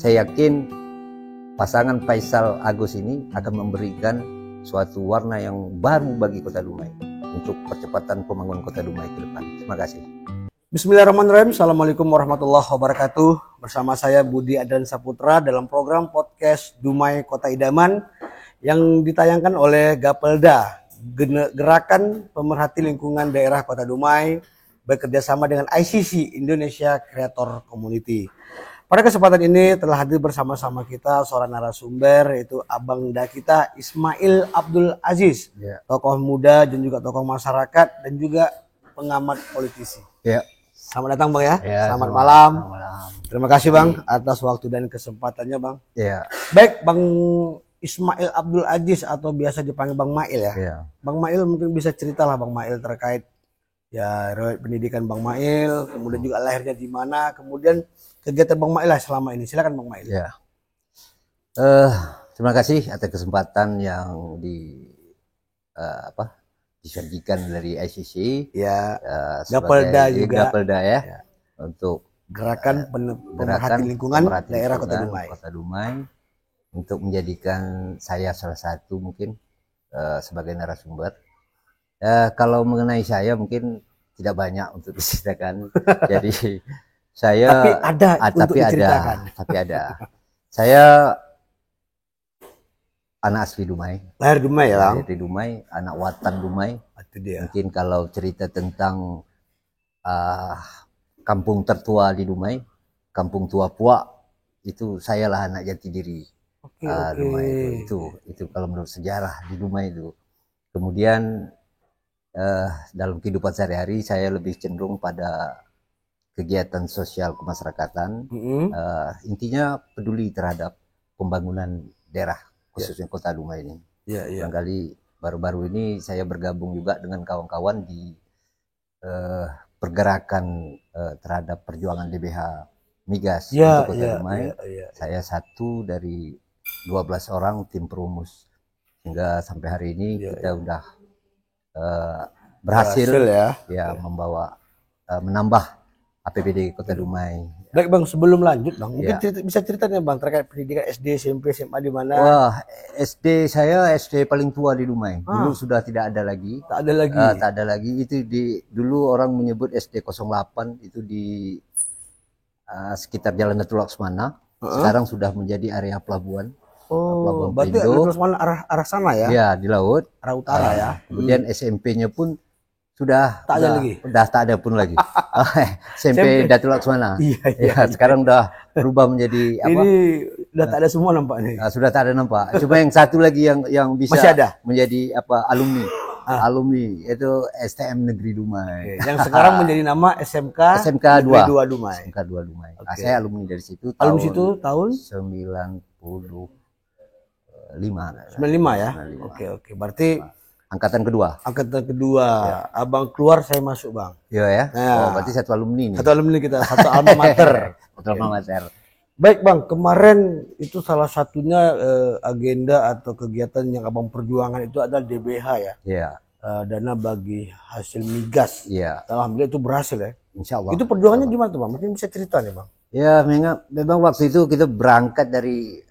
saya yakin pasangan Faisal Agus ini akan memberikan suatu warna yang baru bagi Kota Dumai untuk percepatan pembangunan Kota Dumai ke depan. Terima kasih. Bismillahirrahmanirrahim. Assalamualaikum warahmatullahi wabarakatuh. Bersama saya Budi Adrian Saputra dalam program podcast Dumai Kota Idaman yang ditayangkan oleh Gapelda, Gerakan Pemerhati Lingkungan Daerah Kota Dumai, bekerjasama dengan ICC Indonesia Creator Community. Pada kesempatan ini telah hadir bersama-sama kita seorang narasumber, yaitu Abang Da kita Ismail Abdul Aziz, tokoh muda dan juga tokoh masyarakat dan juga pengamat politisi. Selamat datang Bang ya. Selamat malam. Terima kasih Bang atas waktu dan kesempatannya Bang. Baik Bang Ismail Abdul Aziz atau biasa dipanggil Bang Mail ya. Bang Mail mungkin bisa ceritalah Bang Mail terkait ya pendidikan Bang Mail, kemudian juga lahirnya di mana, kemudian kegiatan Bang Mail lah selama ini. Silakan Bang Mail. Terima kasih atas kesempatan yang disajikan dari ICC. Gapelda juga. Gapelda untuk Gerakan Pemerhati Lingkungan Daerah Kota Dumai untuk menjadikan saya salah satu mungkin sebagai narasumber. Kalau mengenai saya mungkin tidak banyak untuk diceritakan. Jadi saya tapi ada. Saya anak asli Dumai. Lahir Dumai ya, Bang? Lahir di Dumai, anak watan Dumai. Itu dia. Mungkin kalau cerita tentang kampung tertua di Dumai, Kampung Tua Puak, itu saya lah anak jati diri. Dumai itu kalau menurut sejarah di Dumai itu. Kemudian dalam kehidupan sehari-hari saya lebih cenderung pada kegiatan sosial kemasyarakatan. Intinya peduli terhadap pembangunan daerah khususnya Kota Dumai ini. Barangkali baru-baru ini saya bergabung juga dengan kawan-kawan di pergerakan terhadap perjuangan DBH Migas untuk Kota Dumai. Saya satu dari 12 orang tim perumus, hingga sampai hari ini kita udah berhasil membawa menambah APBD Kota Dumai. Baik Bang, sebelum lanjut Bang, mungkin bisa ceritanya Bang terkait pendidikan SD, SMP, SMA di mana? Wah, SD saya SD paling tua di Dumai. Dulu sudah tidak ada lagi. Tak ada lagi. Itu dulu orang menyebut SD 08, itu di sekitar Jalan Datuk Laksmana. Sekarang sudah menjadi area pelabuhan. Pelabuhan berarti Datuk Laksmana arah sana ya? Ya, di laut. Arah utara ya. Kemudian SMP-nya pun sudah tak ada pun lagi. SMP Datuk Laksmana. Sekarang udah berubah menjadi apa? Ini udah tak ada semua nampak nih. Sudah tak ada nampak. Cuma yang satu lagi yang bisa menjadi alumni. Alumni itu STM Negeri Dumai. Yang sekarang menjadi nama SMK 2 Dumai. SMK 2 Dumai. Saya alumni dari situ. Alumni situ tahun 95 ya. Oke. Berarti angkatan kedua. Abang keluar saya masuk Bang. Berarti satu alumni nih. Satu alumni kita, satu alma mater. Baik Bang, kemarin itu salah satunya agenda atau kegiatan yang Abang perjuangan itu adalah DBH ya. Dana bagi hasil migas. Alhamdulillah itu berhasil ya. Insya Allah. Itu perjuangannya gimana tuh Bang? Mungkin bisa cerita nih Bang. Ya, memang waktu itu kita berangkat dari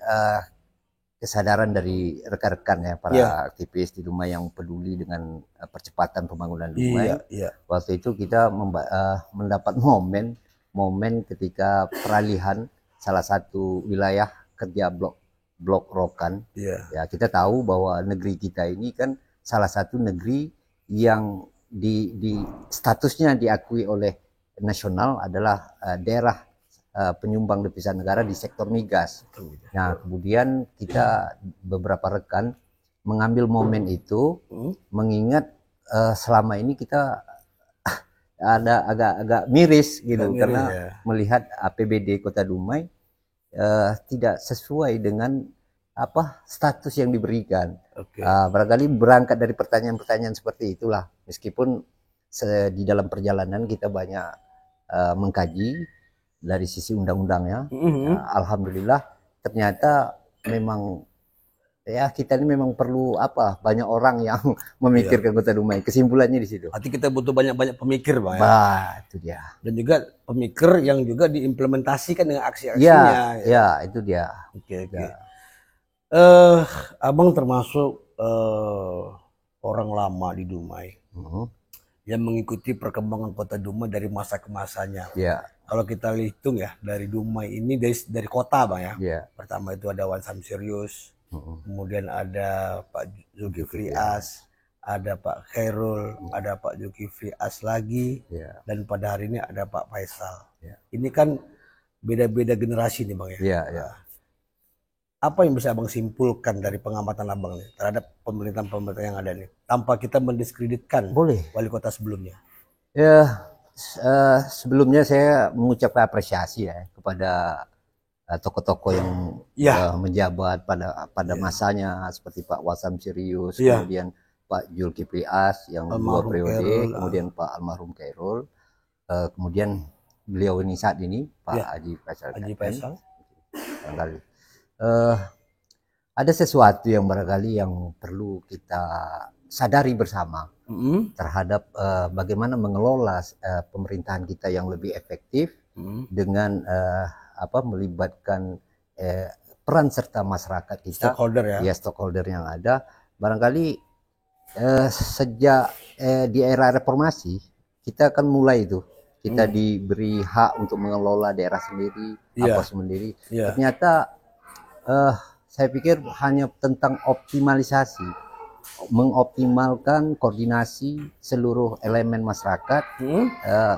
kesadaran dari rekan-rekan ya, para aktivis di Dumai yang peduli dengan percepatan pembangunan Dumai. Waktu itu kita mendapat momen ketika peralihan salah satu wilayah kerja blok Rokan. Ya, kita tahu bahwa negeri kita ini kan salah satu negeri yang di statusnya diakui oleh nasional adalah daerah penyumbang devisa negara di sektor migas. Nah, kemudian kita beberapa rekan mengambil momen itu, mengingat selama ini kita ada agak miris gitu, karena melihat APBD Kota Dumai tidak sesuai dengan status yang diberikan. Barangkali berangkat dari pertanyaan-pertanyaan seperti itulah, meskipun di dalam perjalanan kita banyak mengkaji dari sisi undang-undangnya. Alhamdulillah ternyata memang ya kita ini memang perlu banyak orang yang memikirkan Kota Dumai. Kesimpulannya di situ. Arti kita butuh banyak pemikir, Bang. Bah, itu dia. Dan juga pemikir yang juga diimplementasikan dengan aksi-aksinya. Ya, itu dia. Oke. Abang termasuk orang lama di Dumai yang mengikuti perkembangan Kota Dumai dari masa ke masanya. Kalau kita hitung ya, dari Dumai ini dari kota, Bang, ya. Pertama itu ada Wan Samsirius, kemudian ada Pak Zulkifli As, ada Pak Khairul, ada Pak Zulkifli As lagi, dan pada hari ini ada Pak Faisal. Ini kan beda-beda generasi nih, Bang, ya. Apa yang bisa Abang simpulkan dari pengamatan Abang nih terhadap pemerintahan yang ada nih, tanpa kita mendiskreditkan wali kota sebelumnya? Ya, sebelumnya saya mengucapkan apresiasi ya kepada tokoh-tokoh yang menjabat pada masanya, seperti Pak Wan Samsirius, kemudian Pak Zulkifli As yang 2 periode, kemudian Pak almarhum Khairul, kemudian beliau ini saat ini Pak Haji Faisal. Ada sesuatu yang barangkali yang perlu kita sadari bersama terhadap bagaimana mengelola pemerintahan kita yang lebih efektif dengan melibatkan peran serta masyarakat kita, stakeholder yang ada. Barangkali sejak di era reformasi kita kan mulai itu kita diberi hak untuk mengelola daerah sendiri, sendiri. Ternyata saya pikir hanya tentang optimalisasi, mengoptimalkan koordinasi seluruh elemen masyarakat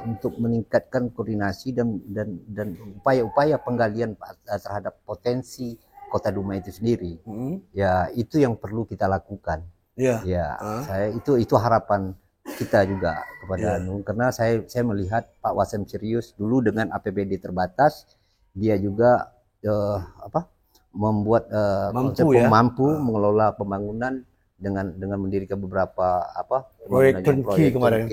untuk meningkatkan koordinasi dan upaya-upaya penggalian terhadap potensi Kota Dumai itu sendiri. Ya, itu yang perlu kita lakukan. Saya itu harapan kita juga kepada karena saya melihat Pak Wan Samsirius dulu dengan APBD terbatas, dia juga membuat mampu mengelola pembangunan dengan mendirikan beberapa proyek turnkey kemarin.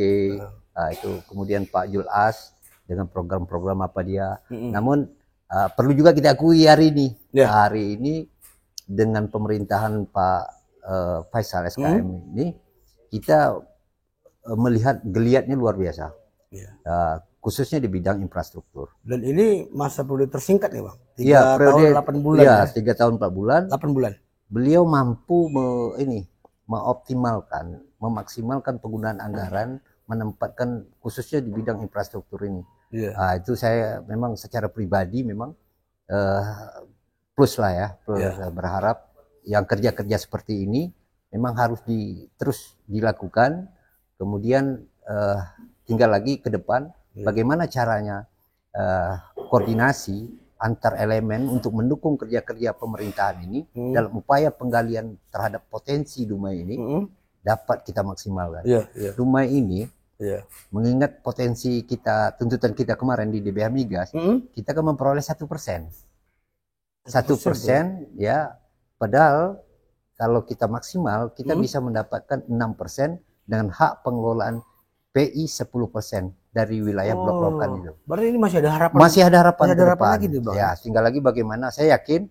Itu kemudian Pak Jul As dengan program-program dia. Namun perlu juga kita akui hari ini dengan pemerintahan Pak Faisal SKM ini kita melihat geliatnya luar biasa. Khususnya di bidang infrastruktur. Dan ini masa periode tersingkat nih, Bang. 3 tahun 8 bulan. 3 tahun 4 bulan. 8 bulan. Beliau mampu memaksimalkan penggunaan anggaran, menempatkan khususnya di bidang infrastruktur ini. Itu saya memang secara pribadi memang plus lah ya, berharap yang kerja-kerja seperti ini memang harus terus dilakukan. Kemudian tinggal lagi ke depan bagaimana caranya koordinasi antar elemen untuk mendukung kerja-kerja pemerintahan ini dalam upaya penggalian terhadap potensi Dumai ini dapat kita maksimalkan. Dumai ini mengingat potensi kita, tuntutan kita kemarin di DBH Migas, kita kan memperoleh 1%. 1% ya, padahal kalau kita maksimal kita bisa mendapatkan 6% dengan hak pengelolaan PI 10% dari wilayah blok rokan itu. Berarti ini masih ada harapan. Masih ada harapan lagi tuh, Bang. Ya, tinggal lagi bagaimana. Saya yakin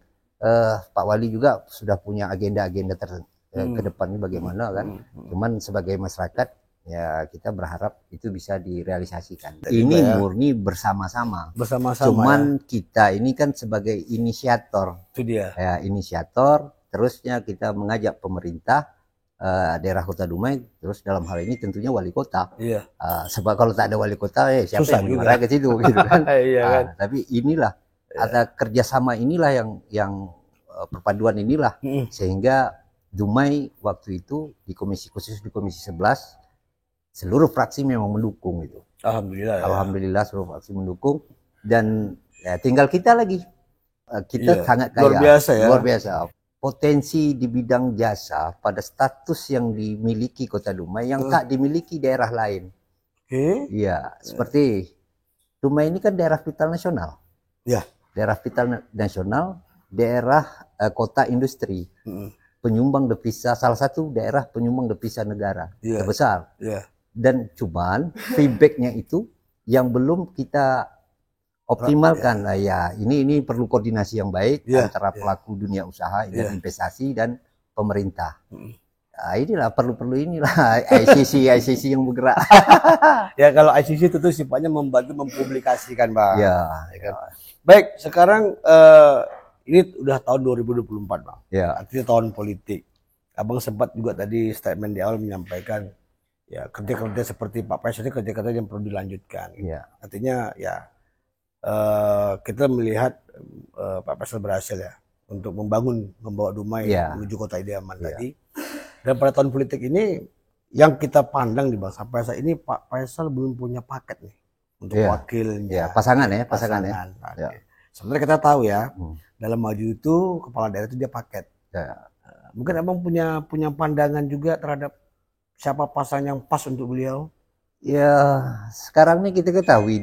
Pak Wali juga sudah punya agenda-agenda ke depan ini bagaimana kan. Cuman sebagai masyarakat ya kita berharap itu bisa direalisasikan. Ini murni bersama-sama. Cuman kita ini kan sebagai inisiator. Itu dia. Ya, inisiator. Terusnya kita mengajak pemerintah daerah Kota Dumai, terus dalam hal ini tentunya wali kota. Sebab kalau tak ada wali kota, siapa yang mengarah ke situ, gitu kan? Tapi inilah ada kerjasama inilah yang perpaduan inilah sehingga Dumai waktu itu di komisi khusus di komisi 11 seluruh fraksi memang mendukung itu. Alhamdulillah seluruh fraksi mendukung dan tinggal kita lagi. Kita sangat kaya. Luar biasa. Potensi di bidang jasa pada status yang dimiliki Kota Dumai yang tak dimiliki daerah lain. Seperti Dumai ini kan daerah vital nasional. Daerah vital nasional, daerah kota industri. Penyumbang devisa, salah satu daerah penyumbang devisa negara terbesar. Dan cuman feedbacknya itu yang belum kita optimalkan. Ini perlu koordinasi yang baik antara pelaku dunia usaha dan investasi dan pemerintah. Nah, inilah perlu inilah ICC yang bergerak. Ya kalau ICC itu sifatnya membantu mempublikasikan, Bang. Ya. Kan? Baik, sekarang ini udah tahun 2024, Bang. Ya. Artinya tahun politik. Abang sempat juga tadi statement di awal menyampaikan ya kerja-kerja seperti Pak Faisal ini kerja-kerja yang perlu dilanjutkan. Ya. Artinya ya kita melihat Pak Faisal berhasil ya untuk membawa Dumai menuju kota idaman tadi. Dan pada tahun politik ini yang kita pandang di Bang sampai saat ini Pak Faisal belum punya paket nih untuk wakilnya. Pasangan. Ya. Sebenarnya kita tahu ya dalam maju itu kepala daerah itu dia paket. Ya. Mungkin abang punya pandangan juga terhadap siapa pasangan yang pas untuk beliau? Ya sekarang ini kita ketahui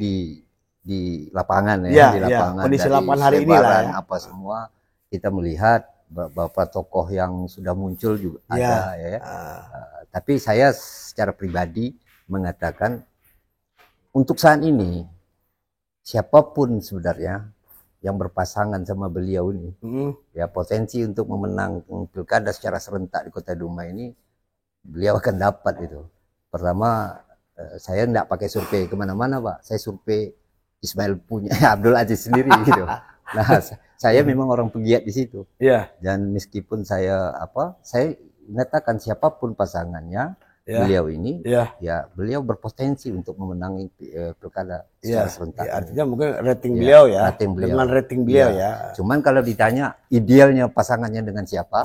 di lapangan di lapangan kondisi lapangan hari ini lah ya. Apa semua kita melihat beberapa tokoh yang sudah muncul juga ada ya. Tapi saya secara pribadi mengatakan untuk saat ini siapapun sebenarnya yang berpasangan sama beliau ini ya potensi untuk memenang pilkada secara serentak di Kota Dumai ini beliau akan dapat itu. Pertama saya tidak pakai survei kemana-mana Pak, saya survei Ismail punya Abdul Aziz sendiri gitu. Nah, saya memang orang pegiat di situ. Dan meskipun saya mengatakan siapapun pasangannya, beliau ini, ya beliau berpotensi untuk memenangi pilkada secara serentak. Artinya mungkin rating beliau ya. Dengan rating beliau ya. Cuman kalau ditanya idealnya pasangannya dengan siapa?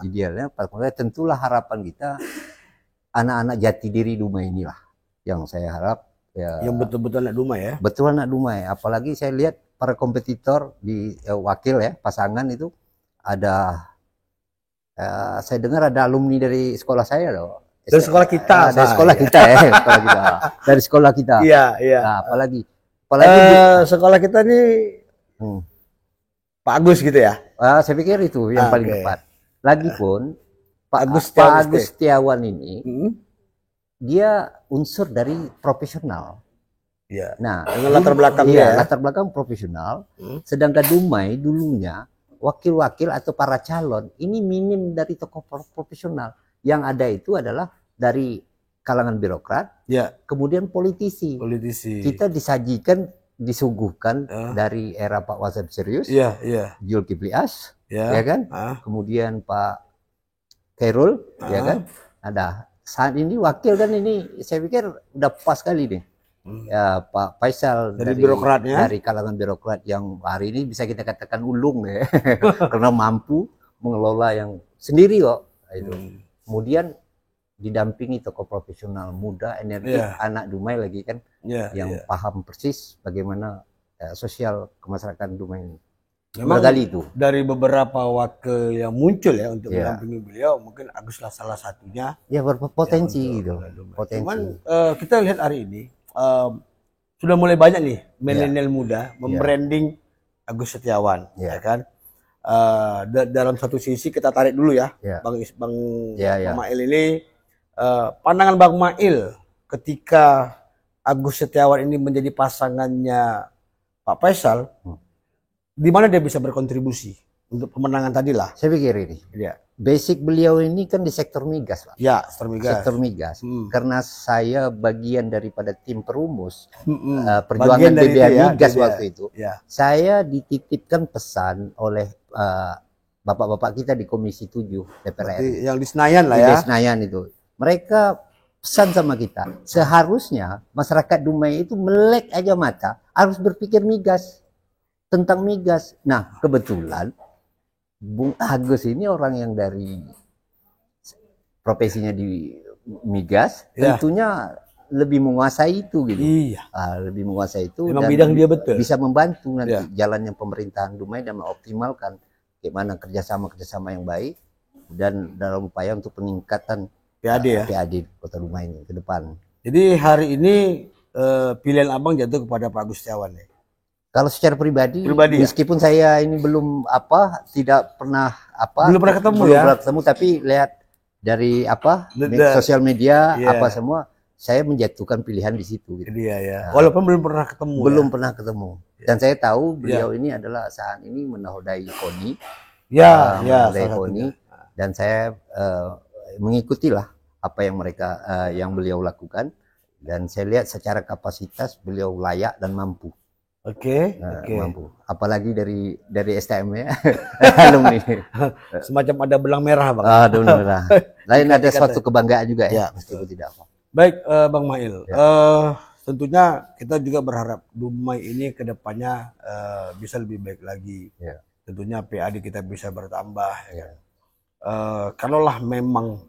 Idealnya tentulah harapan kita anak-anak jati diri Dumai inilah yang saya harap. Ya, yang betul-betul anak Dumai ya. Betul anak Dumai. Apalagi saya lihat para kompetitor di wakil ya pasangan itu ada saya dengar ada alumni dari sekolah saya loh. Dari sekolah kita. Dari sekolah kita ya. Dari sekolah kita. Iya. Nah, apalagi sekolah kita nih Pak Agus gitu ya. Saya pikir itu yang paling tepat. Lagipun Pak Agus Setiawan ini dia unsur dari profesional. Ya. Nah, dengan latar belakangnya latar belakang profesional. Sedangkan Dumai dulunya wakil-wakil atau para calon ini minim dari tokoh profesional. Yang ada itu adalah dari kalangan birokrat, kemudian politisi. Kita disuguhkan dari era Pak Wasep Serius, Zulkifli As, ya kan? Kemudian Pak Khairul, ya kan? Ada saat ini wakil kan ini saya pikir udah pas kali nih. Ya Pak Faisal dari birokratnya, dari kalangan birokrat yang hari ini bisa kita katakan ulung ya. Karena mampu mengelola yang sendiri kok itu. Kemudian didampingi tokoh profesional muda, energi, anak Dumai lagi kan yang paham persis bagaimana sosial kemasyarakatan Dumai ini. Memang itu dari beberapa wakil yang muncul ya untuk mendampingi beliau, mungkin Aguslah salah satunya. Ya berpotensi gitu. Cuman kita lihat hari ini sudah mulai banyak nih milenial muda membranding Agus Setiawan, ya kan? Dalam satu sisi kita tarik dulu ya, Bang Mail ini, pandangan Bang Mail ketika Agus Setiawan ini menjadi pasangannya Pak Faisal. Di mana dia bisa berkontribusi untuk pemenangan tadi lah? Saya pikir ini. Basic beliau ini kan di sektor migas, Pak. Ya, sektor migas. Sektor migas. Karena saya bagian daripada tim perumus perjuangan BBA migas waktu itu. Saya dititipkan pesan oleh bapak-bapak kita di Komisi 7 DPR RI. Yang di Senayan lah ya. Di Senayan itu. Mereka pesan sama kita, seharusnya masyarakat Dumai itu melek aja mata, harus berpikir migas. Tentang migas. Nah, kebetulan Bung Agus ini orang yang dari profesinya di migas, tentunya lebih menguasai itu gitu. Lebih menguasai itu. Memang bidang dia betul. Bisa membantu nanti jalannya pemerintahan Dumai dan mengoptimalkan bagaimana kerjasama yang baik dan dalam upaya untuk peningkatan PAD Kota Dumai ini ke depan. Jadi hari ini pilihan abang jatuh kepada Pak Agus Setiawan ya? Kalau secara pribadi meskipun saya ini belum tidak pernah ketemu tapi lihat dari sosial media semua saya menjatuhkan pilihan di situ gitu. Walaupun belum pernah ketemu. Dan saya tahu beliau ini adalah saat ini menahodai KONI. Menahodai KONI dan saya mengikutilah apa yang yang beliau lakukan, dan saya lihat secara kapasitas beliau layak dan mampu. Oke. Mampu. Apalagi dari STM ya. Alumni. Semacam ada belang merah, Bang. Belang merah. Lain ada suatu kebanggaan juga ya, meskipun tidak apa. Baik, Bang Mail. Tentunya kita juga berharap Dumai ini kedepannya bisa lebih baik lagi. Ya. Tentunya PAD kita bisa bertambah. Ya. Kalaulah memang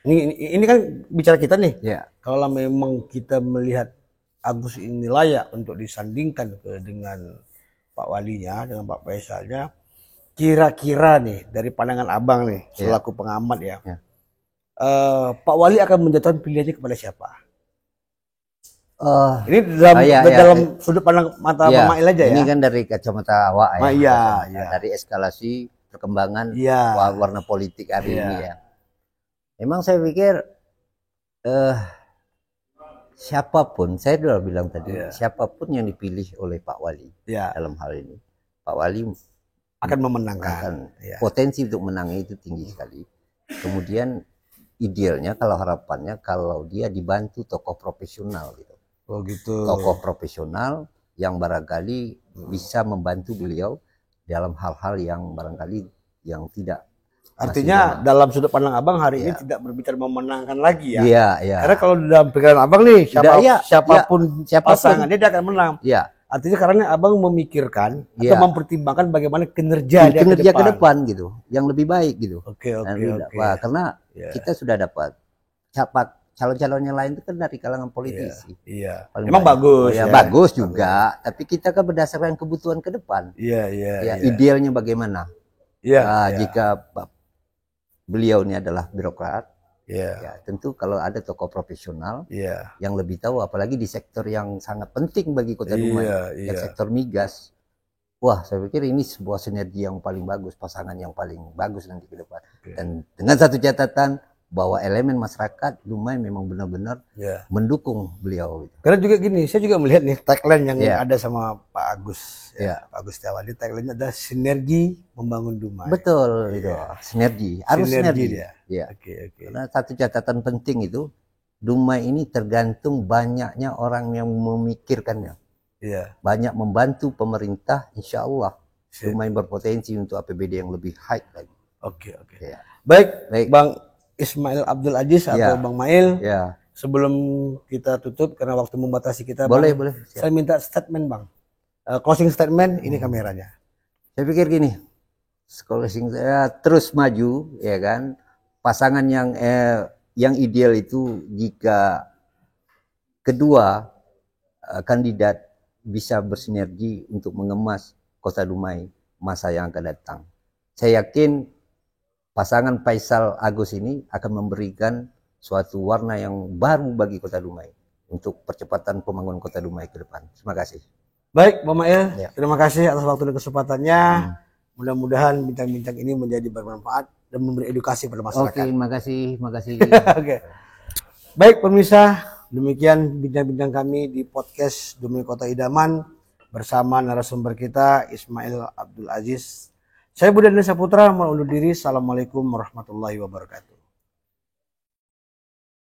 ini kan bicara kita nih. Ya. Kalau memang kita melihat Agus ini layak untuk disandingkan dengan Pak Walinya, dengan Pak Faisalnya, kira-kira nih dari pandangan Abang nih selaku pengamat ya, Pak Wali akan menjatuhkan pilihannya kepada siapa? Ini dalam sudut pandang mata Bang Mail aja ya. Ini kan dari kacamata awak ya. Dari eskalasi perkembangan warna politik hari ini ya. Memang saya pikir siapapun, saya sudah bilang tadi, siapapun yang dipilih oleh Pak Wali dalam hal ini, Pak Wali akan memenangkan. Potensi untuk menangnya itu tinggi sekali. Kemudian idealnya, kalau harapannya, kalau dia dibantu tokoh profesional gitu. Oh gitu. Tokoh profesional yang barangkali bisa membantu beliau dalam hal-hal yang barangkali yang tidak. Artinya dalam sudut pandang Abang hari ini tidak berbicara memenangkan lagi ya. Iya. Karena kalau dalam pikiran Abang nih siapapun pasangannya dia akan menang. Iya. Artinya karena Abang memikirkan atau mempertimbangkan bagaimana kinerja ke depan gitu, yang lebih baik gitu. Oke. Karena kita sudah dapat calon-calon yang lain itu kan dari kalangan politisi. Iya. Memang bagus. Bagus juga. Tapi kita kan berdasarkan kebutuhan ke depan. Iya. Idealnya bagaimana? Jika beliau ini adalah birokrat, ya tentu kalau ada tokoh profesional yang lebih tahu, apalagi di sektor yang sangat penting bagi Kota Dumai, sektor migas. Wah, saya pikir ini sebuah sinergi yang paling bagus, pasangan yang paling bagus nanti ke depan. Dan dengan satu catatan, bahwa elemen masyarakat Dumai memang benar-benar mendukung beliau. Karena juga gini, saya juga melihat nih tagline yang ada sama Pak Agus, Pak Agus Setiawadi, tagline-nya adalah sinergi membangun Dumai. Betul, itu sinergi, harus sinergi. Oke. Karena satu catatan penting itu, Dumai ini tergantung banyaknya orang yang memikirkannya. Banyak membantu pemerintah, insya Allah Dumai berpotensi untuk APBD yang lebih high lagi. Oke. Baik, Bang Ismail Abdul Aziz atau Bang Mail. Sebelum kita tutup karena waktu membatasi kita, boleh. Saya minta statement, Bang. Closing statement, ini kameranya. Saya pikir gini, closing saya terus maju, ya kan. Pasangan yang ideal itu jika kedua kandidat bisa bersinergi untuk mengemas Kota Dumai masa yang akan datang. Saya yakin pasangan Faisal Agus ini akan memberikan suatu warna yang baru bagi Kota Dumai untuk percepatan pembangunan Kota Dumai ke depan. Terima kasih. Baik, Bang Mail, terima kasih atas waktu dan kesempatannya. Mudah-mudahan bincang-bincang ini menjadi bermanfaat dan memberi edukasi pada masyarakat. Oke, terima kasih. Oke. Baik, pemirsa, demikian bincang-bincang kami di podcast Dumai Kota Idaman bersama narasumber kita Ismail Abdul Aziz. Saya Budi Adrian Saputra, mau undur diri. Assalamualaikum warahmatullahi wabarakatuh.